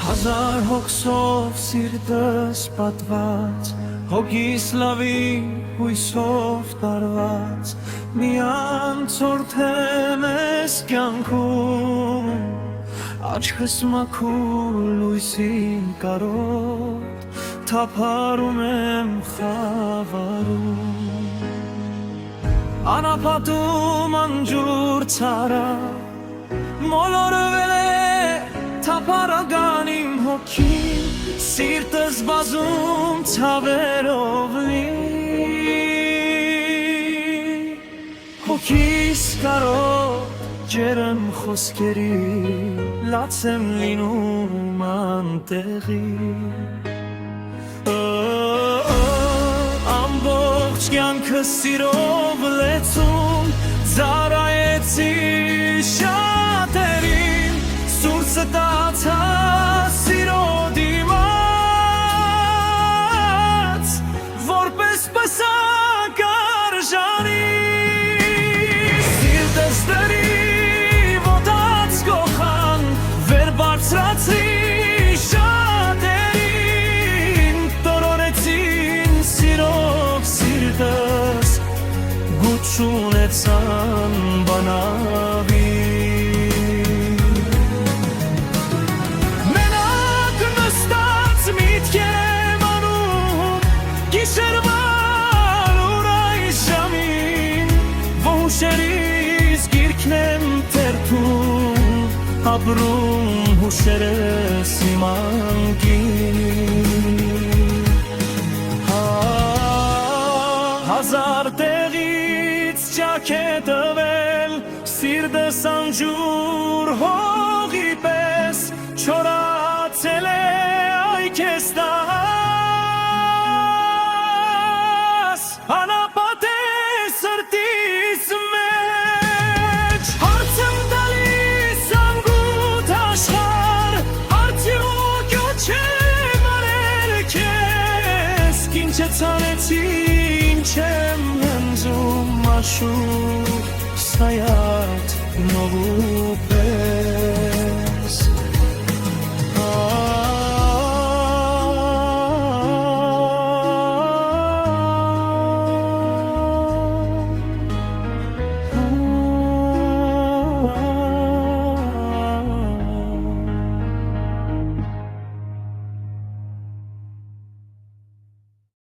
Հազար հոգսով սիրտս պատված, հոգիս լավի հույսով տարված, միան ծորթեմ ես կյանքում, աչքս մաքուր լույսին կարոտ, թափարում եմ խավարում, անապատում անջուր ցարա, մոլորվել է թափարական իմ հոգին, սիրտս բազում ցավերով լի, հոգիս կարոտ ջերմ խոսքերի, լաց եմ լինում անտեղի, ամբողջ կյանքս սիրով լեցուն, ծառայեցի շատերին, սուրսը տացա սիրո դիմաց, որպես պսակ արժանի, սիրտս դրի ոտած կողան, վեր բարձրացրի շատերին, տորորեցին սիրով սիրտս, գուտ շունեցան բանավի, Հուշերիս գիրքն եմ թերթում, ապրում հուշերս իմ անկին, հազար տեղից ճաք է տվել, սիրտս անջուր հողի պես, չորացել է այ քեզ տաս, անապատ է սրտիս մեջ, հարցեմ տալիս անգութ աշխարհ, արդյոք չեմ արել քեզ, ինչ ցանեցի, ինչ եմ հնձում աշուկ, սայաթ նովու